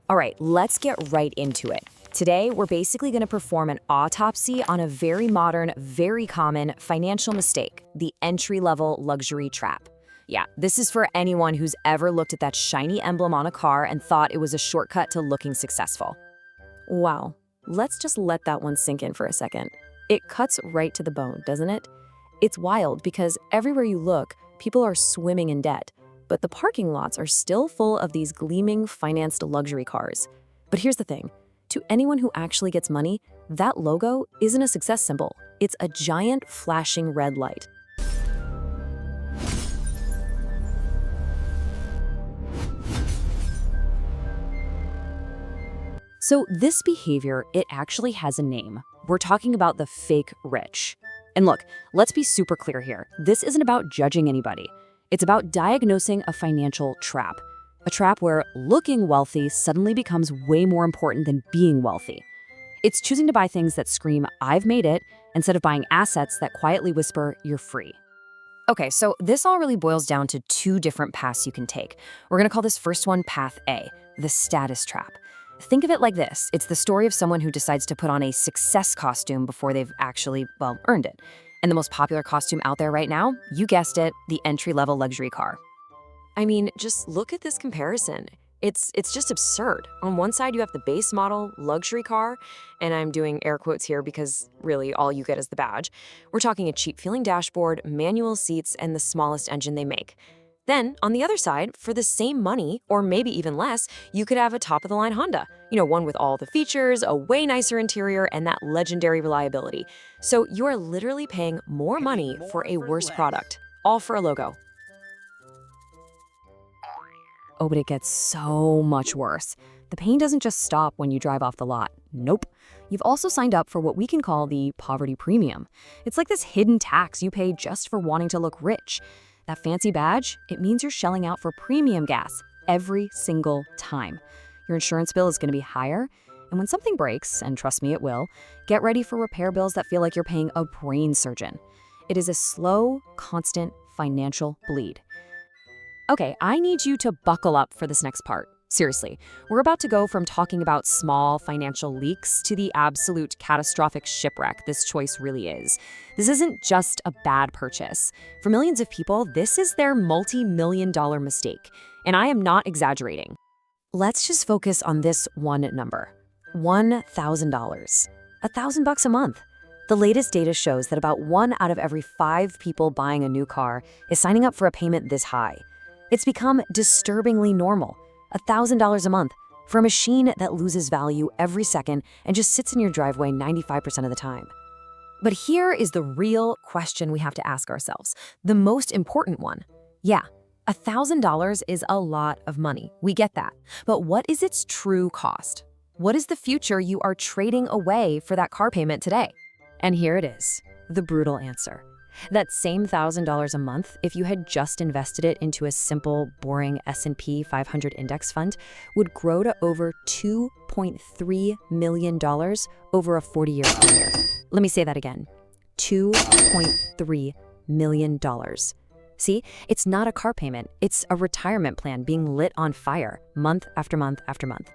All right, let's get right into it. Today, we're basically going to perform an autopsy on a very modern, very common financial mistake, the entry-level luxury trap. Yeah, this is for anyone who's ever looked at that shiny emblem on a car and thought it was a shortcut to looking successful. Wow, let's just let that one sink in for a second. It cuts right to the bone, doesn't it? It's wild because everywhere you look, people are swimming in debt, but the parking lots are still full of these gleaming, financed luxury cars. But here's the thing. To anyone who actually gets money, that logo isn't a success symbol. It's a giant, flashing red light. So this behavior, it actually has a name. We're talking about the fake rich. And look, let's be super clear here. This isn't about judging anybody. It's about diagnosing a financial trap. A trap where looking wealthy suddenly becomes way more important than being wealthy. It's choosing to buy things that scream, "I've made it," instead of buying assets that quietly whisper, "You're free." Okay, so this all really boils down to two different paths you can take. We're gonna call this first one Path A, the status trap. Think of it like this. It's the story of someone who decides to put on a success costume before they've actually, well, earned it. And the most popular costume out there right now, you guessed it, the entry-level luxury car. I mean, just look at this comparison. It's just absurd. On one side, you have the base model luxury car, and I'm doing air quotes here because really all you get is the badge. We're talking a cheap-feeling dashboard, manual seats, and the smallest engine they make. Then, on the other side, for the same money, or maybe even less, you could have a top-of-the-line Honda. You know, one with all the features, a way nicer interior, and that legendary reliability. So you are literally paying more money for a worse product, all for a logo. Oh, but it gets so much worse. The pain doesn't just stop when you drive off the lot. Nope. You've also signed up for what we can call the poverty premium. It's like this hidden tax you pay just for wanting to look rich. That fancy badge, it means you're shelling out for premium gas every single time. Your insurance bill is going to be higher, and when something breaks, and trust me, it will, get ready for repair bills that feel like you're paying a brain surgeon. It is a slow, constant financial bleed. Okay, I need you to buckle up for this next part. Seriously, we're about to go from talking about small financial leaks to the absolute catastrophic shipwreck this choice really is. This isn't just a bad purchase. For millions of people, this is their multi-million-dollar mistake. And I am not exaggerating. Let's just focus on this one number, $1,000. $1,000 a month. The latest data shows that about 1 out of every 5 people buying a new car is signing up for a payment this high. It's become disturbingly normal. $1,000 a month for a machine that loses value every second and just sits in your driveway 95% of the time. But here is the real question we have to ask ourselves, the most important one. Yeah, $1,000 is a lot of money. We get that. But what is its true cost? What is the future you are trading away for that car payment today? And here it is, the brutal answer. That same $1,000 a month, if you had just invested it into a simple, boring S&P 500 index fund, would grow to over $2.3 million over a 40-year tenure. Let me say that again, $2.3 million. See, it's not a car payment, it's a retirement plan being lit on fire month after month after month.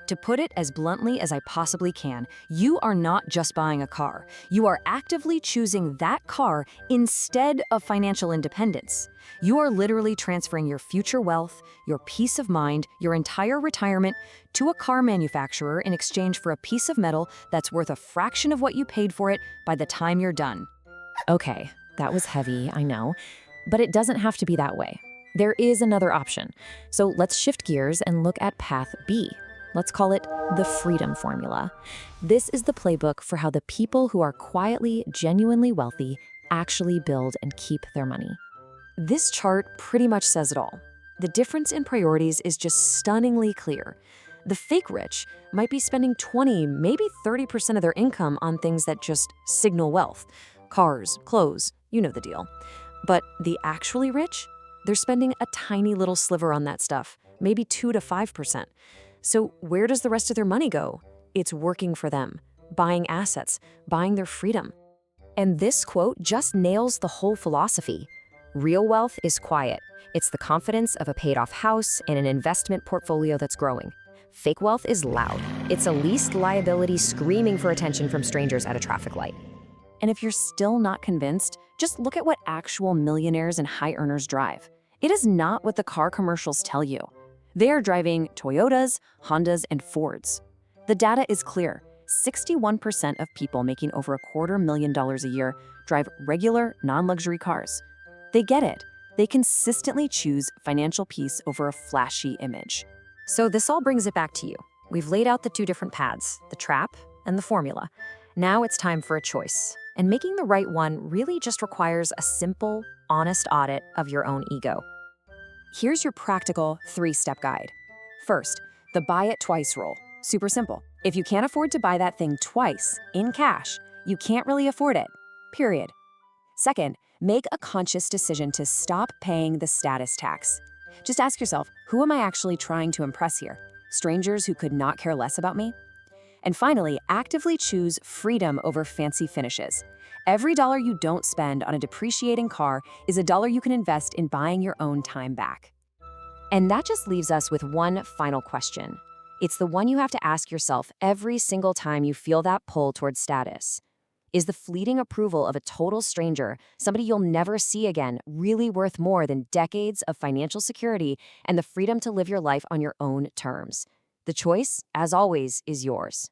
To put it as bluntly as I possibly can, you are not just buying a car. You are actively choosing that car instead of financial independence. You are literally transferring your future wealth, your peace of mind, your entire retirement to a car manufacturer in exchange for a piece of metal that's worth a fraction of what you paid for it by the time you're done. Okay, that was heavy, I know, but it doesn't have to be that way. There is another option. So let's shift gears and look at Path B. Let's call it the freedom formula. This is the playbook for how the people who are quietly, genuinely wealthy actually build and keep their money. This chart pretty much says it all. The difference in priorities is just stunningly clear. The fake rich might be spending 20, maybe 30% of their income on things that just signal wealth. Cars, clothes, you know the deal. But the actually rich, they're spending a tiny little sliver on that stuff, maybe 2 to 5%. So where does the rest of their money go? It's working for them, buying assets, buying their freedom. And this quote just nails the whole philosophy. Real wealth is quiet. It's the confidence of a paid-off house and an investment portfolio that's growing. Fake wealth is loud. It's a leased liability screaming for attention from strangers at a traffic light. And if you're still not convinced, just look at what actual millionaires and high earners drive. It is not what the car commercials tell you. They are driving Toyotas, Hondas, and Fords. The data is clear. 61% of people making over $250,000 a year drive regular, non-luxury cars. They get it. They consistently choose financial peace over a flashy image. So this all brings it back to you. We've laid out the two different paths, the trap and the formula. Now it's time for a choice. And making the right one really just requires a simple, honest audit of your own ego. Here's your practical 3-step guide. First, the buy it twice rule. Super simple. If you can't afford to buy that thing twice, in cash, you can't really afford it. Period. Second, make a conscious decision to stop paying the status tax. Just ask yourself, who am I actually trying to impress here? Strangers who could not care less about me? And finally, actively choose freedom over fancy finishes. Every dollar you don't spend on a depreciating car is a dollar you can invest in buying your own time back. And that just leaves us with one final question. It's the one you have to ask yourself every single time you feel that pull towards status. Is the fleeting approval of a total stranger, somebody you'll never see again, really worth more than decades of financial security and the freedom to live your life on your own terms? The choice, as always, is yours.